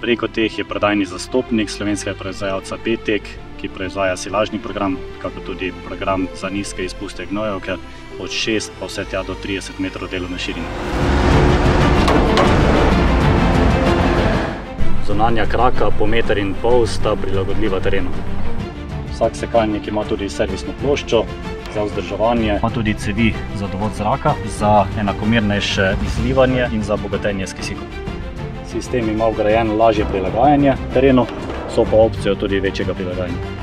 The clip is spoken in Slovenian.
Preko teh je prodajni zastopnik slovenskega proizvajalca Betek, ki proizvaja silažni program, kako tudi program za nizke izpuste gnojevke od 6 pa vse tja do 30 metrov delovne širine. Zunanja kraka po 1,5 metra sta prilagodljiva terenu. Vsak sekalnik ima tudi servisno ploščo za vzdrževanje, ima tudi cevi za dovod zraka, za enakomernejše izlivanje in za bogatenje s kisikom. Sistem ima vgrajen lažje prilagajanje terenu, so pa opcijo tudi večjega prilagajanja.